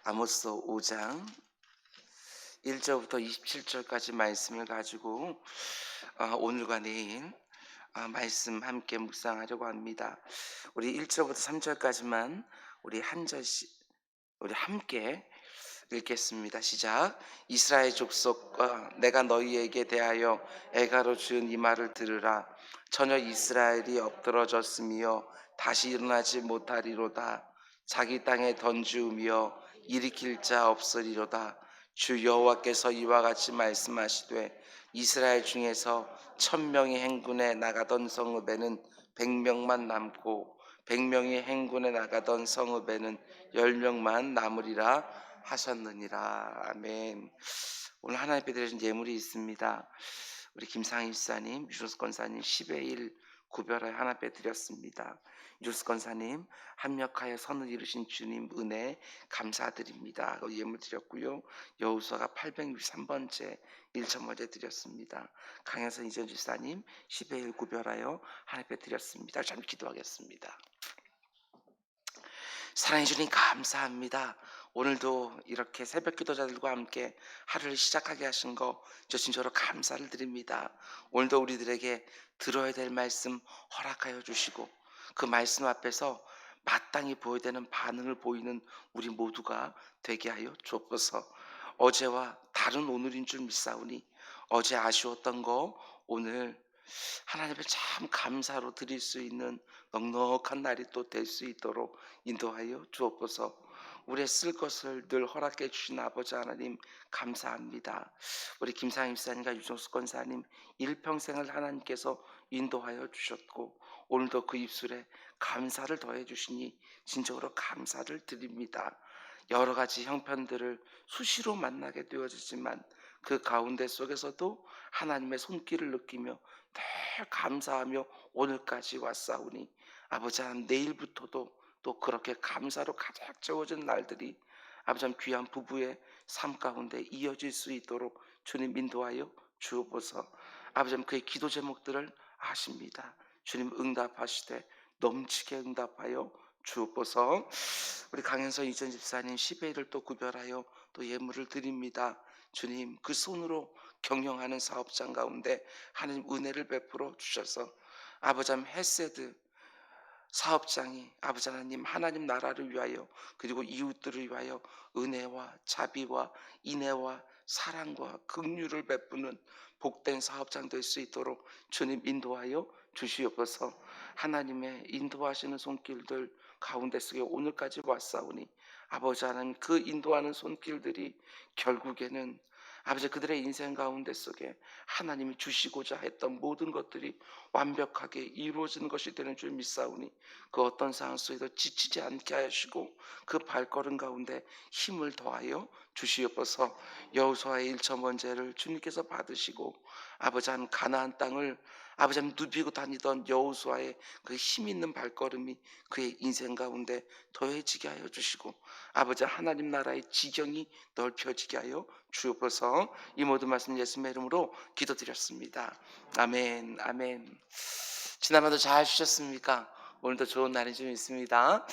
아모스 5장 1절부터 27절까지 말씀을 가지고 오늘과 내일 말씀 함께 묵상하려고 합니다. 우리 1절부터 3절까지만 우리 한 절씩 우리 함께 읽겠습니다. 시작. 이스라엘 족속과 내가 너희에게 대하여 애가로 지은 이 말을 들으라. 전혀 이스라엘이 엎드러졌으며 다시 일어나지 못하리로다. 자기 땅에 던지우며 일으킬 자 없으리로다. 주 여호와께서 이와 같이 말씀하시되 이스라엘 중에서 1000명이 행군에 나가던 성읍에는 100명만 남고 100명이 행군에 나가던 성읍에는 10명만 남으리라 하셨느니라. 아멘. 오늘 하나님 앞에 드려진 예물이 있습니다. 우리 김상희 집사님, 유로스 권사님 10의 1 구별하여 하나님 앞에 드렸습니다. 유로스 권사님 합력하여 선을 이루신 주님 은혜 감사드립니다. 예물 드렸고요. 여호수아가 863번째 1천번째 드렸습니다. 강현선 이전 집사님 10의 1 구별하여 하나님 앞에 드렸습니다. 잠시 기도하겠습니다. 사랑해 주님 감사합니다. 오늘도 이렇게 새벽 기도자들과 함께 하루를 시작하게 하신 거 저 진짜로 감사를 드립니다. 오늘도 우리들에게 들어야 될 말씀 허락하여 주시고 그 말씀 앞에서 마땅히 보여야 되는 반응을 보이는 우리 모두가 되게 하여 주옵소서. 어제와 다른 오늘인 줄 믿사오니 어제 아쉬웠던 거 오늘 하나님을 참 감사로 드릴 수 있는 넉넉한 날이 또 될 수 있도록 인도하여 주옵소서. 우리의 쓸 것을 늘 허락해 주신 아버지 하나님 감사합니다. 우리 김상임 집사님과 유종수 권사님 일평생을 하나님께서 인도하여 주셨고 오늘도 그 입술에 감사를 더해 주시니 진정으로 감사를 드립니다. 여러 가지 형편들을 수시로 만나게 되어지지만 그 가운데 속에서도 하나님의 손길을 느끼며 늘 감사하며 오늘까지 왔사오니 아버지 하나님 내일부터도 또 그렇게 감사로 가득 채워진 날들이 아버지 하나님 귀한 부부의 삶 가운데 이어질 수 있도록 주님 인도하여 주옵소서. 아버지 하나님 그의 기도 제목들을 아십니다. 주님 응답하시되 넘치게 응답하여 주옵소서. 우리 강현서 이전 집사님 10의 1을 또 구별하여 또 예물을 드립니다. 주님 그 손으로 경영하는 사업장 가운데 하나님 은혜를 베풀어 주셔서 아버지 하나님 헤세드 사업장이 아버지 하나님 하나님 나라를 위하여 그리고 이웃들을 위하여 은혜와 자비와 인애와 사랑과 긍휼을 베푸는 복된 사업장 될 수 있도록 주님 인도하여 주시옵소서. 하나님의 인도하시는 손길들 가운데 속에 오늘까지 왔사오니 아버지 하나님 그 인도하는 손길들이 결국에는 아버지 그들의 인생 가운데 속에 하나님이 주시고자 했던 모든 것들이 완벽하게 이루어지는 것이 되는 줄 믿사오니 그 어떤 상황 속에서 지치지 않게 하시고 그 발걸음 가운데 힘을 더하여 주시옵소서. 여호수아의 1천번째를 주님께서 받으시고 아버지 한 가나안 땅을 아버지 한 누비고 다니던 여호수아의 그 힘 있는 발걸음이 그의 인생 가운데 더해지게 하여 주시고 아버지 하나님 나라의 지경이 넓혀지게 하여 주옵소서. 이 모든 말씀 예수님의 이름으로 기도드렸습니다. 아멘. 아멘. 지난번도 잘 쉬셨습니까? 오늘도 좋은 날이 좀 있습니다.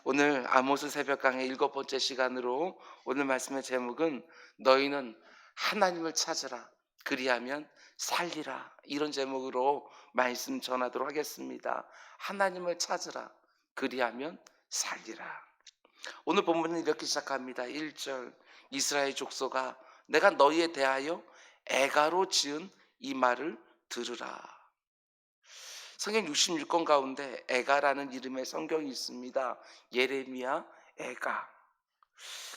오늘 아모스 새벽 강의 7번째 시간으로 오늘 말씀의 제목은 너희는 하나님을 찾으라 그리하면 살리라 이런 제목으로 말씀 전하도록 하겠습니다. 하나님을 찾으라 그리하면 살리라. 오늘 본문은 이렇게 시작합니다. 1절 이스라엘 족속아 내가 너희에 대하여 애가로 지은 이 말을 들으라. 성경 66권 가운데 애가라는 이름의 성경이 있습니다. 예레미야 애가.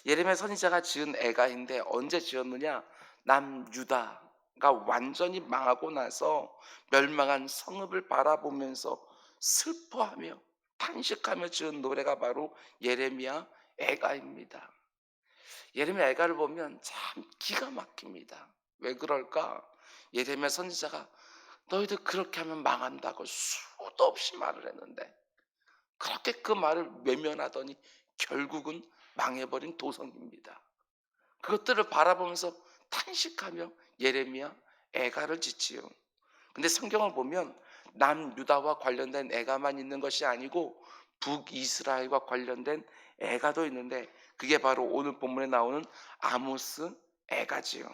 예레미야 선지자가 지은 애가인데 언제 지었느냐? 남유다가 완전히 망하고 나서 멸망한 성읍을 바라보면서 슬퍼하며 탄식하며 지은 노래가 바로 예레미야 애가입니다. 예레미야 애가를 보면 참 기가 막힙니다. 왜 그럴까? 예레미야 선지자가 너희들 그렇게 하면 망한다고 수도 없이 말을 했는데 그렇게 그 말을 외면하더니 결국은 망해버린 도성입니다. 그것들을 바라보면서 탄식하며 예레미야 애가를 짓지요. 근데 성경을 보면 남유다와 관련된 애가만 있는 것이 아니고 북이스라엘과 관련된 애가도 있는데 그게 바로 오늘 본문에 나오는 아모스 애가지요.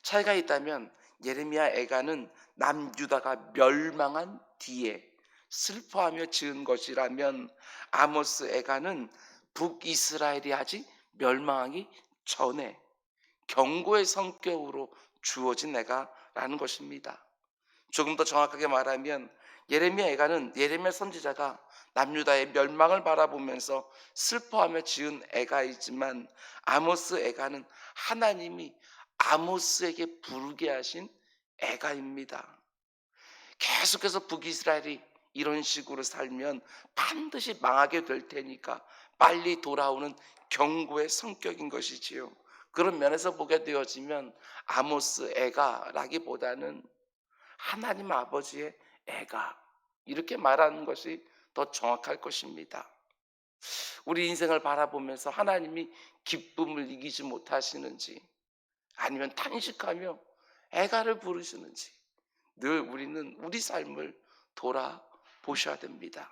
차이가 있다면 예레미야 애가는 남유다가 멸망한 뒤에 슬퍼하며 지은 것이라면 아모스 애가는 북이스라엘이 아직 멸망하기 전에 경고의 성격으로 주어진 애가라는 것입니다. 조금 더 정확하게 말하면 예레미야 애가는 예레미야 선지자가 남유다의 멸망을 바라보면서 슬퍼하며 지은 애가이지만 아모스 애가는 하나님이 아모스에게 부르게 하신 애가입니다. 계속해서 북이스라엘이 이런 식으로 살면 반드시 망하게 될 테니까 빨리 돌아오는 경고의 성격인 것이지요. 그런 면에서 보게 되어지면 아모스 애가라기보다는 하나님 아버지의 애가, 이렇게 말하는 것이 더 정확할 것입니다. 우리 인생을 바라보면서 하나님이 기쁨을 이기지 못하시는지, 아니면 탄식하며 애가를 부르시는지 늘 우리는 우리 삶을 돌아보셔야 됩니다.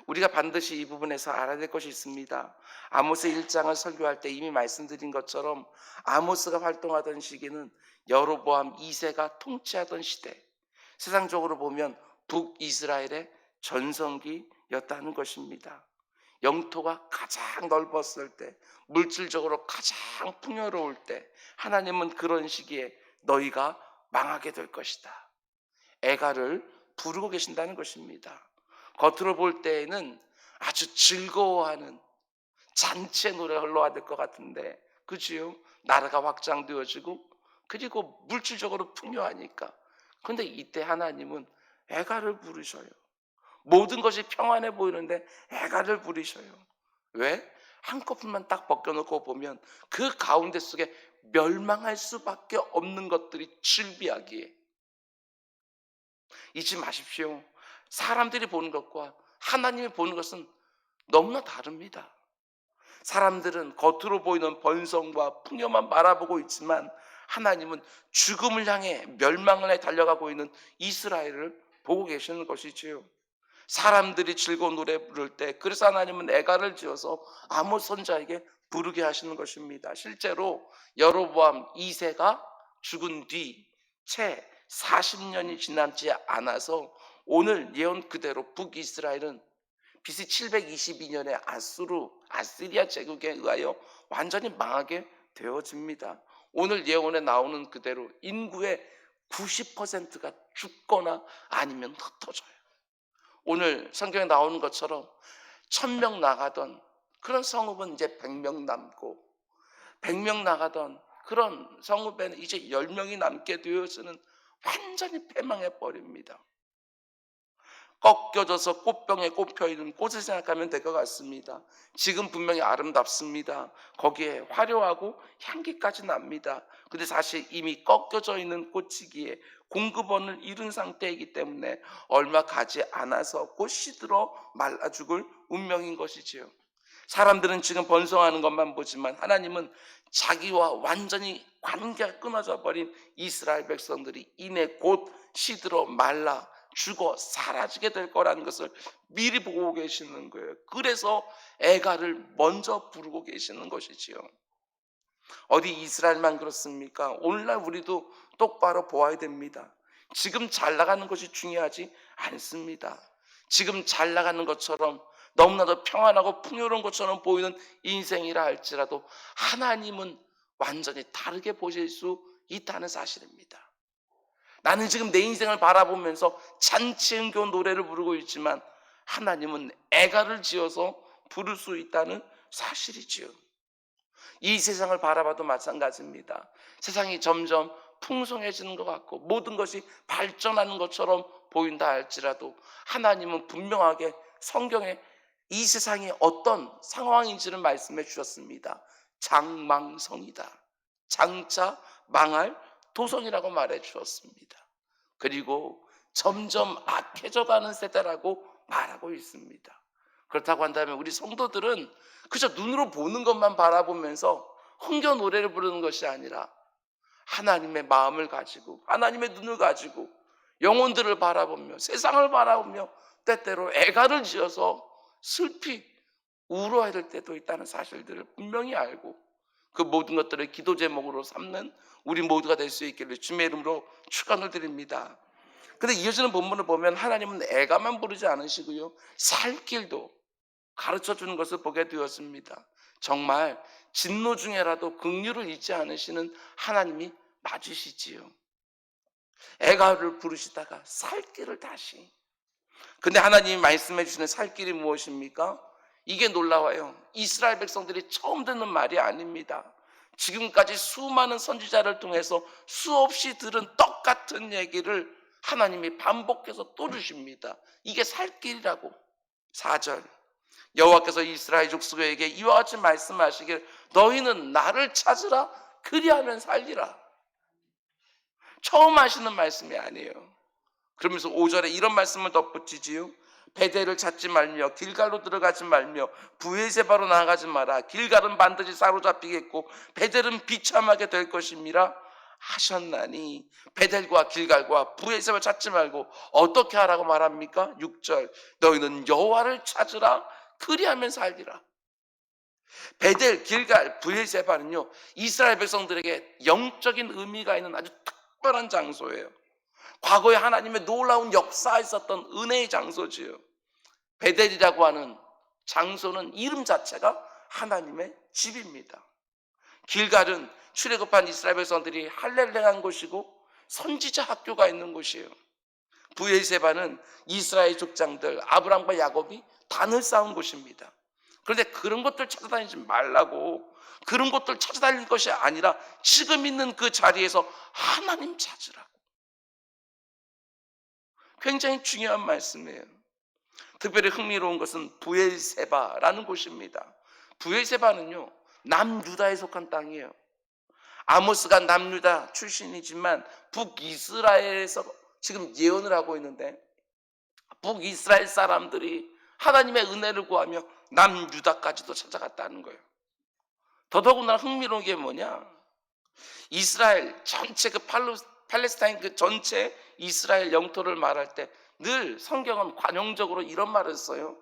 우리가 반드시 이 부분에서 알아야 될 것이 있습니다. 아모스 1장을 설교할 때 이미 말씀드린 것처럼 아모스가 활동하던 시기는 여로보암 2세가 통치하던 시대, 세상적으로 보면 북이스라엘의 전성기였다는 것입니다. 영토가 가장 넓었을 때, 물질적으로 가장 풍요로울 때 하나님은 그런 시기에 너희가 망하게 될 것이다, 애가를 부르고 계신다는 것입니다. 겉으로 볼 때에는 아주 즐거워하는 잔치의 노래가 흘러야 될 것 같은데, 그지요? 나라가 확장되어지고 그리고 물질적으로 풍요하니까. 그런데 이때 하나님은 애가를 부르셔요. 모든 것이 평안해 보이는데 애가를 부르셔요. 왜? 한꺼풀만 딱 벗겨놓고 보면 그 가운데 속에 멸망할 수밖에 없는 것들이 즐비하기에. 잊지 마십시오. 사람들이 보는 것과 하나님이 보는 것은 너무나 다릅니다. 사람들은 겉으로 보이는 번성과 풍요만 바라보고 있지만 하나님은 죽음을 향해 멸망을 해 달려가고 있는 이스라엘을 보고 계시는 것이지요. 사람들이 즐거운 노래 부를 때, 그래서 하나님은 애가를 지어서 아모스 선지자에게 부르게 하시는 것입니다. 실제로 여로보암 2세가 죽은 뒤 채 40년이 지나지 않아서 오늘 예언 그대로 북이스라엘은 BC 722년에 아시리아 제국에 의하여 완전히 망하게 되어집니다. 오늘 예언에 나오는 그대로 인구의 90%가 죽거나 아니면 흩어져요. 오늘 성경에 나오는 것처럼 1000명 나가던 그런 성읍은 이제 100명 남고, 100명 나가던 그런 성읍에는 이제 10명이 남게 되어서는 완전히 패망해 버립니다. 꺾여져서 꽃병에 꼽혀있는 꽃을 생각하면 될 것 같습니다. 지금 분명히 아름답습니다. 거기에 화려하고 향기까지 납니다. 근데 사실 이미 꺾여져 있는 꽃이기에 공급원을 잃은 상태이기 때문에 얼마 가지 않아서 곧 시들어 말라 죽을 운명인 것이지요. 사람들은 지금 번성하는 것만 보지만 하나님은 자기와 완전히 관계가 끊어져 버린 이스라엘 백성들이 이내 곧 시들어 말라 죽어 사라지게 될 거라는 것을 미리 보고 계시는 거예요. 그래서 애가를 먼저 부르고 계시는 것이지요. 어디 이스라엘만 그렇습니까? 오늘날 우리도 똑바로 보아야 됩니다. 지금 잘 나가는 것이 중요하지 않습니다. 지금 잘 나가는 것처럼 너무나도 평안하고 풍요로운 것처럼 보이는 인생이라 할지라도 하나님은 완전히 다르게 보실 수 있다는 사실입니다. 나는 지금 내 인생을 바라보면서 잔치 흥겨운 노래를 부르고 있지만 하나님은 애가를 지어서 부를 수 있다는 사실이지요. 이 세상을 바라봐도 마찬가지입니다. 세상이 점점 풍성해지는 것 같고 모든 것이 발전하는 것처럼 보인다 할지라도 하나님은 분명하게 성경에 이 세상이 어떤 상황인지를 말씀해 주셨습니다. 장망성이다. 장차 망할 도성이라고 말해 주었습니다. 그리고 점점 악해져가는 세대라고 말하고 있습니다. 그렇다고 한다면 우리 성도들은 그저 눈으로 보는 것만 바라보면서 흥겨 노래를 부르는 것이 아니라 하나님의 마음을 가지고 하나님의 눈을 가지고 영혼들을 바라보며 세상을 바라보며 때때로 애가를 지어서 슬피 울어야 될 때도 있다는 사실들을 분명히 알고 그 모든 것들을 기도 제목으로 삼는 우리 모두가 될 수 있기를 주님의 이름으로 축원을 드립니다. 근데 이어지는 본문을 보면 하나님은 애가만 부르지 않으시고요, 살 길도 가르쳐 주는 것을 보게 되었습니다. 정말 진노 중에라도 긍휼을 잊지 않으시는 하나님이 맞으시지요. 애가를 부르시다가 살 길을 다시. 근데 하나님이 말씀해 주시는 살 길이 무엇입니까? 이게 놀라워요. 이스라엘 백성들이 처음 듣는 말이 아닙니다. 지금까지 수많은 선지자를 통해서 수없이 들은 똑같은 얘기를 하나님이 반복해서 또 주십니다. 이게 살 길이라고. 4절, 여호와께서 이스라엘 족속에게 이와 같이 말씀하시길 너희는 나를 찾으라 그리하면 살리라. 처음 하시는 말씀이 아니에요. 그러면서 5절에 이런 말씀을 덧붙이지요. 베델을 찾지 말며 길갈로 들어가지 말며 브에세바로 나아가지 마라. 길갈은 반드시 사로잡히겠고 베델은 비참하게 될 것임이라 하셨나니, 베델과 길갈과 브에세바 찾지 말고 어떻게 하라고 말합니까? 6절, 너희는 여호와를 찾으라 그리하면 살리라. 베델, 길갈, 브에세바는요, 이스라엘 백성들에게 영적인 의미가 있는 아주 특별한 장소예요. 과거에 하나님의 놀라운 역사가 있었던 은혜의 장소지요. 베델이라고 하는 장소는 이름 자체가 하나님의 집입니다. 길갈은 출애굽한 이스라엘 백성들이 할례를 한 곳이고 선지자 학교가 있는 곳이에요. 브엘세바는 이스라엘 족장들 아브람과 야곱이 단을 쌓은 곳입니다. 그런데 그런 것들 찾아다니지 말라고, 그런 것들 찾아다닐 것이 아니라 지금 있는 그 자리에서 하나님 찾으라고. 굉장히 중요한 말씀이에요. 특별히 흥미로운 것은 브엘세바라는 곳입니다. 브엘세바는요, 남유다에 속한 땅이에요. 아모스가 남유다 출신이지만 북이스라엘에서 지금 예언을 하고 있는데, 북이스라엘 사람들이 하나님의 은혜를 구하며 남유다까지도 찾아갔다는 거예요. 더더군다나 흥미로운 게 뭐냐, 이스라엘 전체 그 팔레스타인 그 전체 이스라엘 영토를 말할 때 늘 성경은 관용적으로 이런 말을 써요.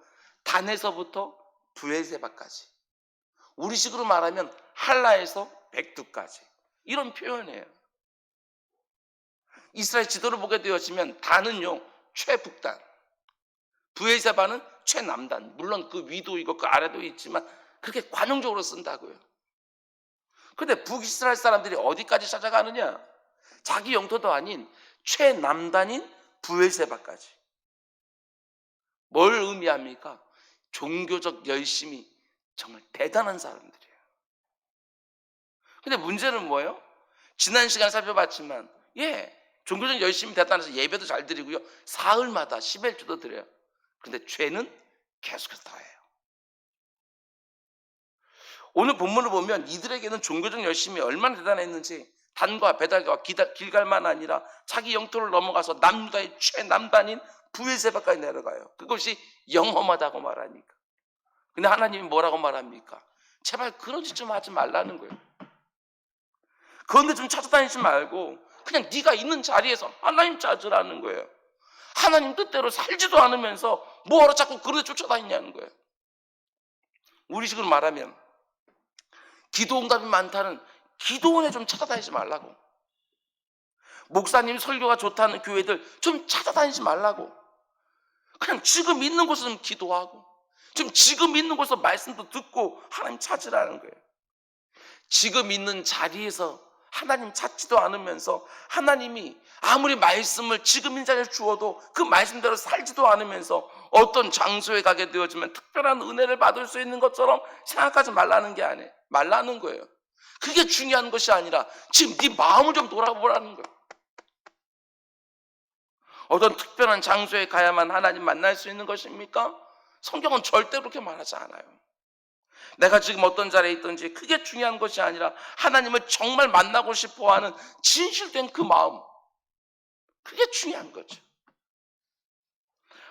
단에서부터 브엘세바까지. 우리식으로 말하면 할라에서 백두까지. 이런 표현이에요. 이스라엘 지도를 보게 되어지면 단은요, 최북단, 브엘세바는 최남단. 물론 그 위도 있고 그 아래도 있지만 그렇게 관용적으로 쓴다고요. 그런데 북이스라엘 사람들이 어디까지 찾아가느냐? 자기 영토도 아닌 최남단인 브엘세바까지. 뭘 의미합니까? 종교적 열심이 정말 대단한 사람들이에요. 근데 문제는 뭐예요? 지난 시간 살펴봤지만, 종교적 열심이 대단해서 예배도 잘 드리고요, 사흘마다 10일주도 드려요. 근데 죄는 계속해서 더해요. 오늘 본문을 보면 이들에게는 종교적 열심이 얼마나 대단했는지, 단과 베달과 길갈만 아니라 자기 영토를 넘어가서 남유다의 최남단인 브엘세바까지 내려가요. 그것이 영험하다고 말하니까. 근데 하나님이 뭐라고 말합니까? 제발 그런 짓 좀 하지 말라는 거예요. 그런데 좀 찾아다니지 말고 그냥 네가 있는 자리에서 하나님 찾으라는 거예요. 하나님 뜻대로 살지도 않으면서 뭐하러 자꾸 그런 데 쫓아다니냐는 거예요. 우리식으로 말하면 기도 응답이 많다는 기도원에 좀 찾아다니지 말라고. 목사님 설교가 좋다는 교회들 좀 찾아다니지 말라고. 그냥 지금 있는 곳에서 좀 기도하고, 지금 있는 곳에서 말씀도 듣고 하나님 찾으라는 거예요. 지금 있는 자리에서 하나님 찾지도 않으면서, 하나님이 아무리 말씀을 지금 있는 자리에 주어도 그 말씀대로 살지도 않으면서 어떤 장소에 가게 되어지면 특별한 은혜를 받을 수 있는 것처럼 생각하지 말라는 게 아니에요. 말라는 거예요. 그게 중요한 것이 아니라 지금 네 마음을 좀 돌아보라는 거예요. 어떤 특별한 장소에 가야만 하나님 만날 수 있는 것입니까? 성경은 절대 그렇게 말하지 않아요. 내가 지금 어떤 자리에 있든지 그게 중요한 것이 아니라 하나님을 정말 만나고 싶어하는 진실된 그 마음, 그게 중요한 거죠.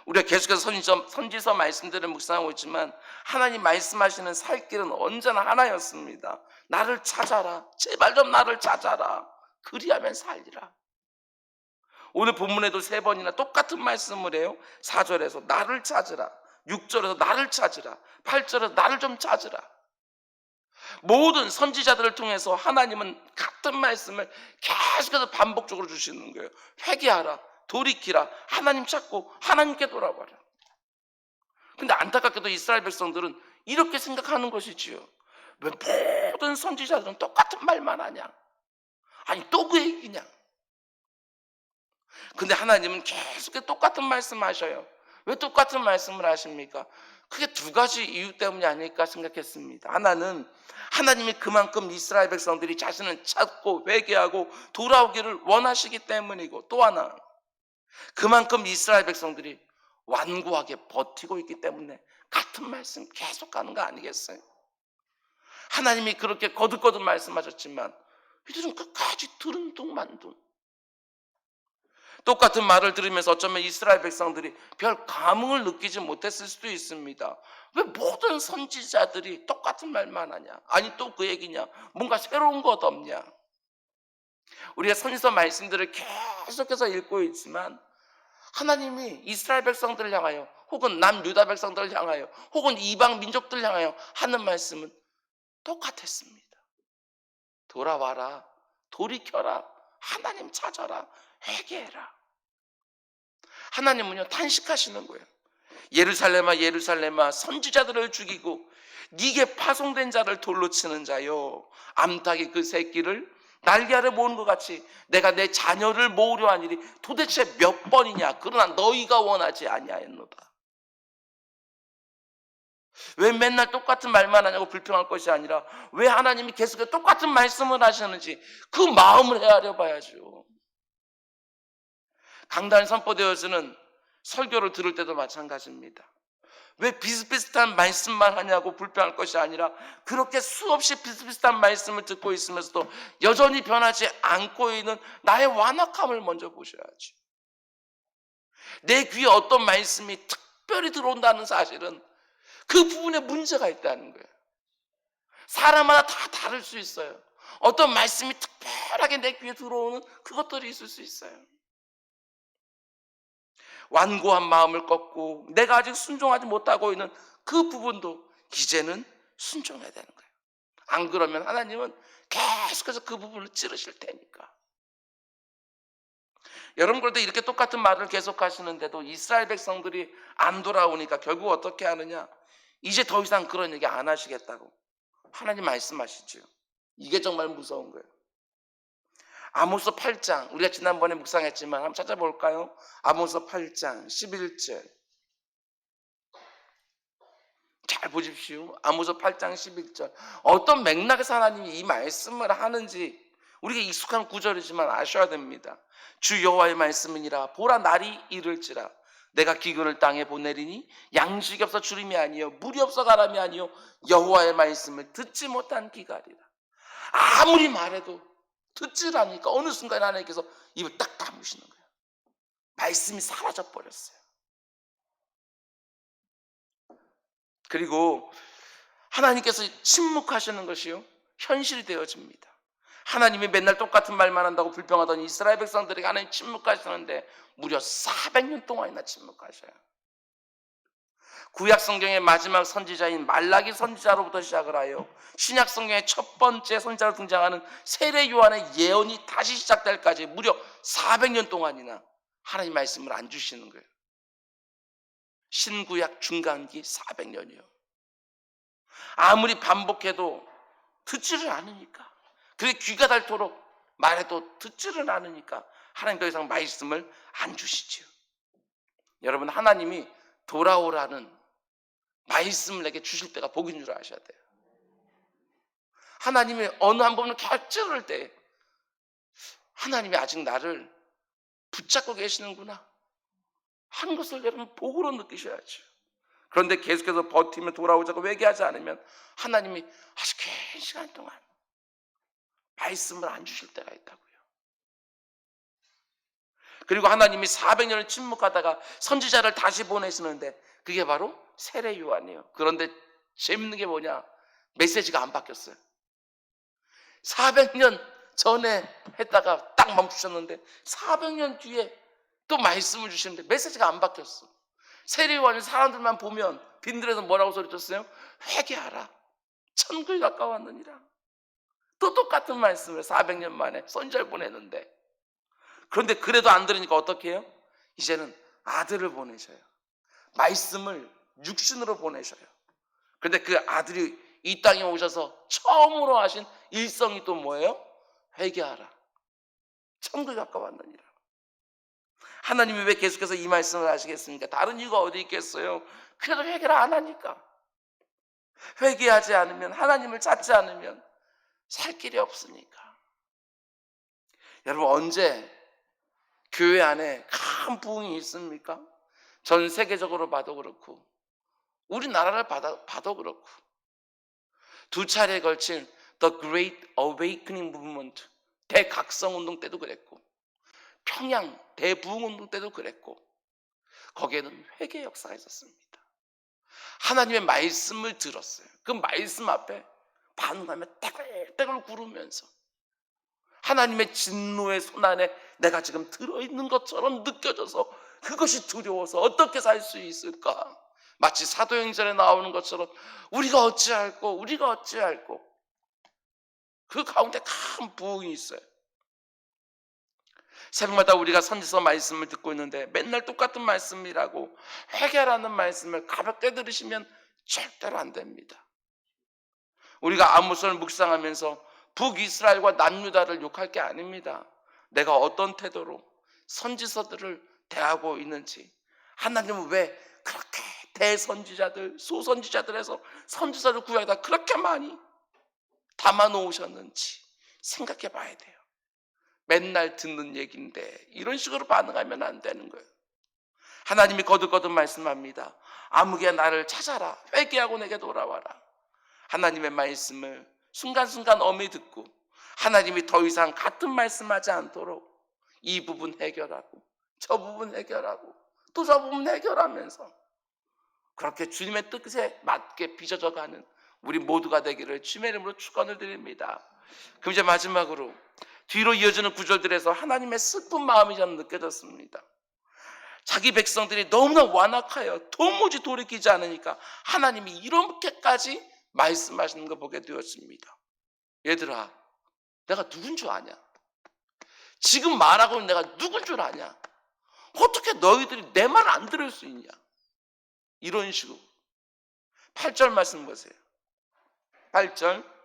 우리가 계속해서 선지서 말씀들을 묵상하고 있지만 하나님 말씀하시는 살 길은 언제나 하나였습니다. 나를 찾아라, 제발 좀 나를 찾아라, 그리하면 살리라. 오늘 본문에도 3번이나 똑같은 말씀을 해요. 4절에서 나를 찾으라, 6절에서 나를 찾으라. 8절에서 나를 좀 찾으라. 모든 선지자들을 통해서 하나님은 같은 말씀을 계속해서 반복적으로 주시는 거예요. 회개하라, 돌이키라, 하나님 찾고 하나님께 돌아와라. 근데 안타깝게도 이스라엘 백성들은 이렇게 생각하는 것이지요. 왜 모든 선지자들은 똑같은 말만 하냐? 아니 또 그 얘기냐? 근데 하나님은 계속 똑같은 말씀하셔요. 왜 똑같은 말씀을 하십니까? 그게 두 가지 이유 때문이 아닐까 생각했습니다. 하나는 하나님이 그만큼 이스라엘 백성들이 자신을 찾고 회개하고 돌아오기를 원하시기 때문이고, 또 하나 그만큼 이스라엘 백성들이 완고하게 버티고 있기 때문에 같은 말씀 계속 가는 거 아니겠어요? 하나님이 그렇게 거듭거듭 말씀하셨지만 이들은 끝까지 들은 둥만둥. 똑같은 말을 들으면서 어쩌면 이스라엘 백성들이 별 감흥을 느끼지 못했을 수도 있습니다. 왜 모든 선지자들이 똑같은 말만 하냐? 아니 또 그 얘기냐? 뭔가 새로운 것 없냐? 우리가 선지서 말씀들을 계속해서 읽고 있지만 하나님이 이스라엘 백성들을 향하여 혹은 남유다 백성들을 향하여 혹은 이방 민족들을 향하여 하는 말씀은 똑같았습니다. 돌아와라, 돌이켜라, 하나님 찾아라, 회개해라. 하나님은요 탄식하시는 거예요. 예루살렘아 예루살렘아 선지자들을 죽이고 네게 파송된 자를 돌로 치는 자여, 암탉이 그 새끼를 날개 아래 모으는 것 같이 내가 내 자녀를 모으려 한 일이 도대체 몇 번이냐? 그러나 너희가 원하지 아니하였노라. 왜 맨날 똑같은 말만 하냐고 불평할 것이 아니라 왜 하나님이 계속 똑같은 말씀을 하시는지 그 마음을 헤아려 봐야죠. 강단 선포되어서는 설교를 들을 때도 마찬가지입니다. 왜 비슷비슷한 말씀만 하냐고 불평할 것이 아니라 그렇게 수없이 비슷비슷한 말씀을 듣고 있으면서도 여전히 변하지 않고 있는 나의 완악함을 먼저 보셔야지. 내 귀에 어떤 말씀이 특별히 들어온다는 사실은 그 부분에 문제가 있다는 거예요. 사람마다 다 다를 수 있어요. 어떤 말씀이 특별하게 내 귀에 들어오는 그것들이 있을 수 있어요. 완고한 마음을 꺾고 내가 아직 순종하지 못하고 있는 그 부분도 이제는 순종해야 되는 거예요. 안 그러면 하나님은 계속해서 그 부분을 찌르실 테니까. 여러분, 그런데 이렇게 똑같은 말을 계속 하시는데도 이스라엘 백성들이 안 돌아오니까 결국 어떻게 하느냐? 이제 더 이상 그런 얘기 안 하시겠다고 하나님 말씀하시죠. 이게 정말 무서운 거예요. 아모스 8장, 우리가 지난번에 묵상했지만 한번 찾아볼까요? 아모스 8장 11절 잘 보십시오. 아모스 8장 11절 어떤 맥락에서 하나님이 이 말씀을 하는지 우리가 익숙한 구절이지만 아셔야 됩니다. 주 여호와의 말씀이니라 보라 날이 이를지라 내가 기근을 땅에 보내리니 양식이 없어 주림이 아니요 물이 없어 가람이 아니요 여호와의 말씀을 듣지 못한 기갈이라. 아무리 말해도 듣지라니까 어느 순간 하나님께서 입을 딱 다무시는 거예요. 말씀이 사라져 버렸어요. 그리고 하나님께서 침묵하시는 것이요 현실이 되어집니다. 하나님이 맨날 똑같은 말만 한다고 불평하던 이스라엘 백성들에게 하나님 침묵하시는데 무려 400년 동안이나 침묵하셔요. 구약 성경의 마지막 선지자인 말라기 선지자로부터 시작을 하여 신약 성경의 첫 번째 선지자로 등장하는 세례 요한의 예언이 다시 시작될 까지 무려 400년 동안이나 하나님 말씀을 안 주시는 거예요. 신구약 중간기 400년이요. 아무리 반복해도 듣지를 않으니까, 그게 귀가 닳도록 말해도 듣지를 않으니까 하나님 더 이상 말씀을 안 주시죠. 여러분, 하나님이 돌아오라는 말씀을 내게 주실 때가 복인 줄 아셔야 돼요. 하나님이 어느 한 번은 곁ጭ을 때 하나님이 아직 나를 붙잡고 계시는구나 한 것을 여러분 복으로 느끼셔야죠. 그런데 계속해서 버티면 돌아오자고 회개하지 않으면 하나님이 아주 긴 시간 동안 말씀을 안 주실 때가 있다고요. 그리고 하나님이 400년을 침묵하다가 선지자를 다시 보내시는데 그게 바로 세례 요한이에요. 그런데 재밌는 게 뭐냐? 메시지가 안 바뀌었어요. 400년 전에 했다가 딱 멈추셨는데 400년 뒤에 또 말씀을 주시는데 메시지가 안 바뀌었어. 세례요한이 사람들만 보면 빈들에서 뭐라고 소리쳤어요? 회개하라, 천국이 가까웠느니라. 또 똑같은 말씀을 400년 만에 선지자를 보내는데, 그런데 그래도 안 들으니까 어떻게 해요? 이제는 아들을 보내셔요. 말씀을 육신으로 보내셔요. 그런데 그 아들이 이 땅에 오셔서 처음으로 하신 일성이 또 뭐예요? 회개하라, 천국이 가까웠느니라. 하나님이 왜 계속해서 이 말씀을 하시겠습니까? 다른 이유가 어디 있겠어요? 그래도 회개를 안 하니까. 회개하지 않으면, 하나님을 찾지 않으면 살 길이 없으니까. 여러분, 언제 교회 안에 큰 부흥이 있습니까? 전 세계적으로 봐도 그렇고 우리나라를 봐도 그렇고, 두 차례에 걸친 The Great Awakening Movement, 대각성운동 때도 그랬고, 평양 대부흥운동 때도 그랬고, 거기에는 회개 역사가 있었습니다. 하나님의 말씀을 들었어요. 그 말씀 앞에 반응하며 떼굴떼굴 구르면서 하나님의 진노의 손안에 내가 지금 들어있는 것처럼 느껴져서 그것이 두려워서 어떻게 살 수 있을까? 마치 사도행전에 나오는 것처럼 우리가 어찌할꼬 그 가운데 큰 부흥이 있어요. 새벽마다 우리가 선지서 말씀을 듣고 있는데 맨날 똑같은 말씀이라고 회개라는 말씀을 가볍게 들으시면 절대로 안 됩니다. 우리가 아모스를 묵상하면서 북이스라엘과 남유다를 욕할 게 아닙니다. 내가 어떤 태도로 선지서들을 대하고 있는지, 하나님은 왜 그렇게 대선지자들, 소선지자들에서 선지서를 구약에다 그렇게 많이 담아 놓으셨는지 생각해 봐야 돼요. 맨날 듣는 얘기인데 이런 식으로 반응하면 안 되는 거예요. 하나님이 거듭거듭 말씀합니다. 아무개야 나를 찾아라, 회개하고 내게 돌아와라. 하나님의 말씀을 순간순간 엄히 듣고 하나님이 더 이상 같은 말씀하지 않도록 이 부분 해결하고 저 부분 해결하고 또 저 부분 해결하면서 그렇게 주님의 뜻에 맞게 빚어져가는 우리 모두가 되기를 주님의 이름으로 축원을 드립니다. 그럼 이제 마지막으로 뒤로 이어지는 구절들에서 하나님의 슬픈 마음이 저는 느껴졌습니다. 자기 백성들이 너무나 완악하여 도무지 돌이키지 않으니까 하나님이 이렇게까지 말씀하시는 거 보게 되었습니다. 얘들아, 내가 누군 줄 아냐? 지금 말하고 있는 내가 누군 줄 아냐? 어떻게 너희들이 내 말을 안 들을 수 있냐? 이런 식으로 8절 말씀 보세요. 8절,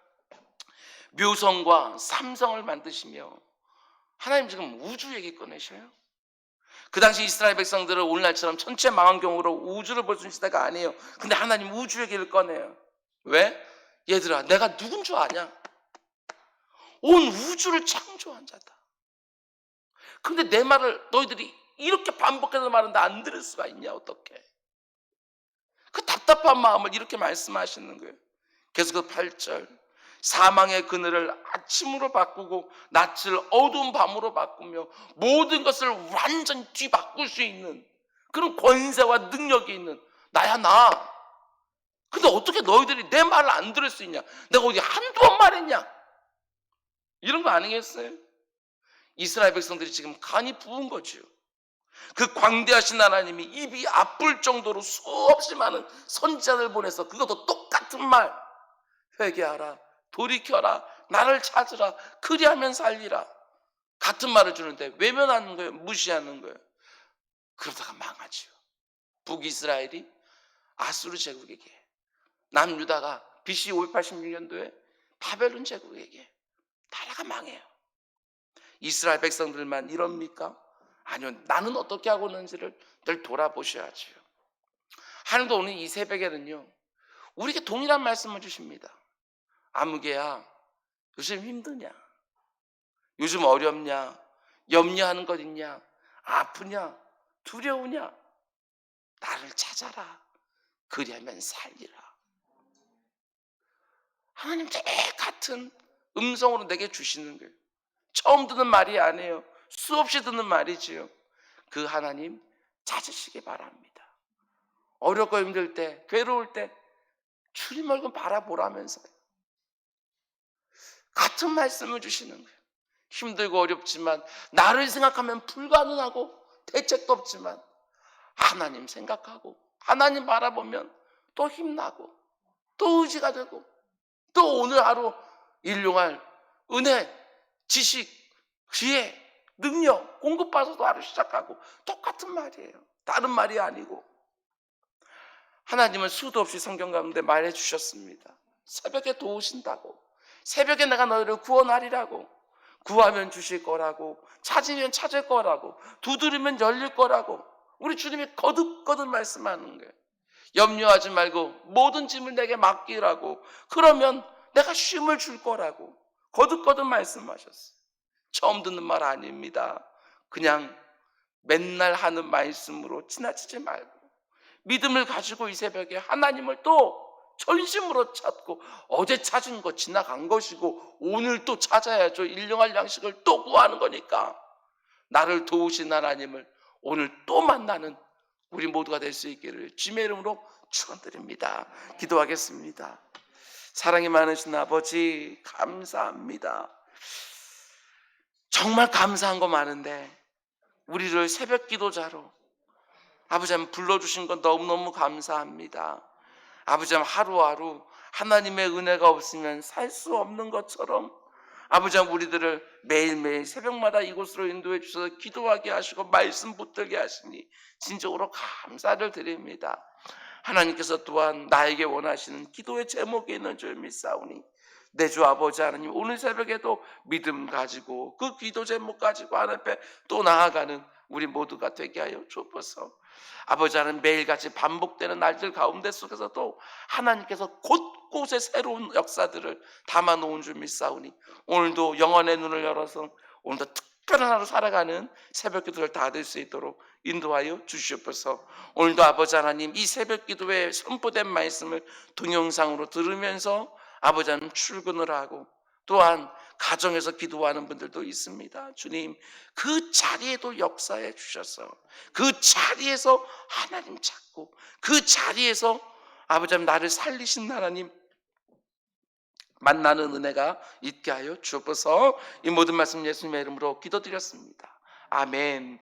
묘성과 삼성을 만드시며, 하나님 지금 우주 얘기 꺼내셔요. 그 당시 이스라엘 백성들은 오늘날처럼 천체 망원경으로 우주를 볼 수 있는 시대가 아니에요. 근데 하나님 우주 얘기를 꺼내요. 왜? 얘들아, 내가 누군 줄 아냐? 온 우주를 창조한 자다. 근데 내 말을 너희들이 이렇게 반복해서 말하는데 안 들을 수가 있냐? 어떻게? 그 답답한 마음을 이렇게 말씀하시는 거예요. 계속 8절, 사망의 그늘을 아침으로 바꾸고 낯을 어두운 밤으로 바꾸며 모든 것을 완전히 뒤바꿀 수 있는 그런 권세와 능력이 있는 나야, 나. 근데 어떻게 너희들이 내 말을 안 들을 수 있냐? 내가 어디 한두 번 말했냐? 이런 거 아니겠어요? 이스라엘 백성들이 지금 간이 부은 거죠. 그 광대하신 하나님이 입이 아플 정도로 수없이 많은 선지자들 보내서 그것도 똑같은 말, 회개하라, 돌이켜라, 나를 찾으라, 그리하면 살리라, 같은 말을 주는데 외면하는 거예요. 무시하는 거예요. 그러다가 망하죠. 북이스라엘이 아수르 제국에게, 남유다가 BC 586년도에 바벨론 제국에게 나라가 망해요. 이스라엘 백성들만 이럽니까? 아니요, 나는 어떻게 하고 있는지를 늘 돌아보셔야죠. 하나님도 오늘 이 새벽에는요, 우리에게 동일한 말씀을 주십니다. 아무개야, 요즘 힘드냐? 요즘 어렵냐? 염려하는 것 있냐? 아프냐? 두려우냐? 나를 찾아라, 그리하면 살리라. 하나님 똑같은 음성으로 내게 주시는 거예요. 처음 듣는 말이 아니에요. 수없이 듣는 말이지요. 그 하나님 찾으시기 바랍니다. 어렵고 힘들 때, 괴로울 때 주님 얼굴 바라보라면서요. 같은 말씀을 주시는 거예요. 힘들고 어렵지만, 나를 생각하면 불가능하고 대책도 없지만 하나님 생각하고 하나님 바라보면 또 힘나고 또 의지가 되고 또 오늘 하루 일용할 은혜, 지식, 지혜, 능력 공급받아서 하루 시작하고 똑같은 말이에요. 다른 말이 아니고 하나님은 수도 없이 성경 가운데 말해 주셨습니다. 새벽에 도우신다고, 새벽에 내가 너희를 구원하리라고, 구하면 주실 거라고, 찾으면 찾을 거라고, 두드리면 열릴 거라고 우리 주님이 거듭거듭 말씀하는 거예요. 염려하지 말고 모든 짐을 내게 맡기라고, 그러면 내가 쉼을 줄 거라고 거듭거듭 말씀하셨어요. 처음 듣는 말 아닙니다. 그냥 맨날 하는 말씀으로 지나치지 말고 믿음을 가지고 이 새벽에 하나님을 또 전심으로 찾고, 어제 찾은 거 지나간 것이고 오늘 또 찾아야죠. 일용할 양식을 또 구하는 거니까 나를 도우신 하나님을 오늘 또 만나는 우리 모두가 될 수 있기를 주님의 이름으로 축원드립니다. 기도하겠습니다. 사랑이 많으신 아버지 감사합니다. 정말 감사한 거 많은데 우리를 새벽 기도자로 아버지 불러주신 건 너무너무 감사합니다. 아버지 하루하루 하나님의 은혜가 없으면 살 수 없는 것처럼 아버지 우리들을 매일매일 새벽마다 이곳으로 인도해 주셔서 기도하게 하시고 말씀 붙들게 하시니 진정으로 감사를 드립니다. 하나님께서 또한 나에게 원하시는 기도의 제목이 있는 줄 믿사오니 내 주 아버지 하나님, 오늘 새벽에도 믿음 가지고 그 기도 제목 가지고 하나님 앞에 또 나아가는 우리 모두가 되게 하여 주옵소서. 아버지 하나님, 매일같이 반복되는 날들 가운데 속에서도 하나님께서 곳곳에 새로운 역사들을 담아놓은 줄 믿사오니 오늘도 영혼의 눈을 열어서 오늘도 특별한 하루 살아가는 새벽 기도를 다 될 수 있도록 인도하여 주시옵소서. 오늘도 아버지 하나님, 이 새벽 기도에 선포된 말씀을 동영상으로 들으면서 아버지 하나님 출근을 하고 또한 가정에서 기도하는 분들도 있습니다. 주님, 그 자리에도 역사해 주셔서 그 자리에서 하나님 찾고 그 자리에서 아버지 하나님 나를 살리신 하나님 만나는 은혜가 있게 하여 주옵소서. 이 모든 말씀 예수님의 이름으로 기도드렸습니다. 아멘.